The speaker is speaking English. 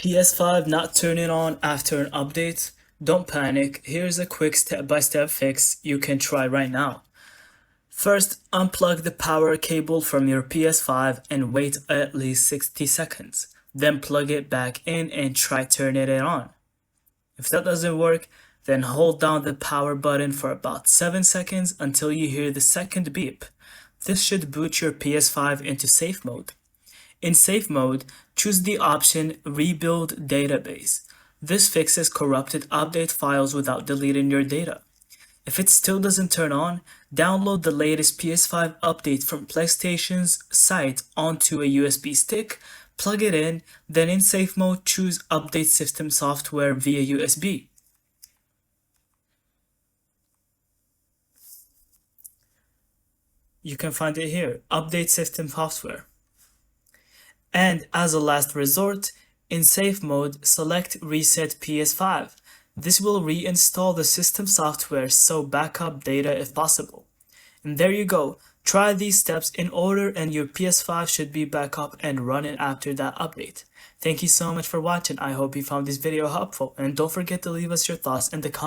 PS5 not turning on after an update? Don't panic, here's a quick step-by-step fix you can try right now. First, unplug the power cable from your PS5 and wait at least 60 seconds. Then plug it back in and try turning it on. If that doesn't work, then hold down the power button for about 7 seconds until you hear the second beep. This should boot your PS5 into safe mode. In safe mode, choose the option Rebuild Database. This fixes corrupted update files without deleting your data. If it still doesn't turn on, download the latest PS5 update from PlayStation's site onto a USB stick, plug it in, then in safe mode choose Update System Software via USB. You can find it here, Update System Software. And as a last resort, in safe mode, select Reset PS5. This will reinstall the system software so backup data if possible. And there you go. Try these steps in order and your PS5 should be back up and running after that update. Thank you so much for watching. I hope you found this video helpful and don't forget to leave us your thoughts in the comments.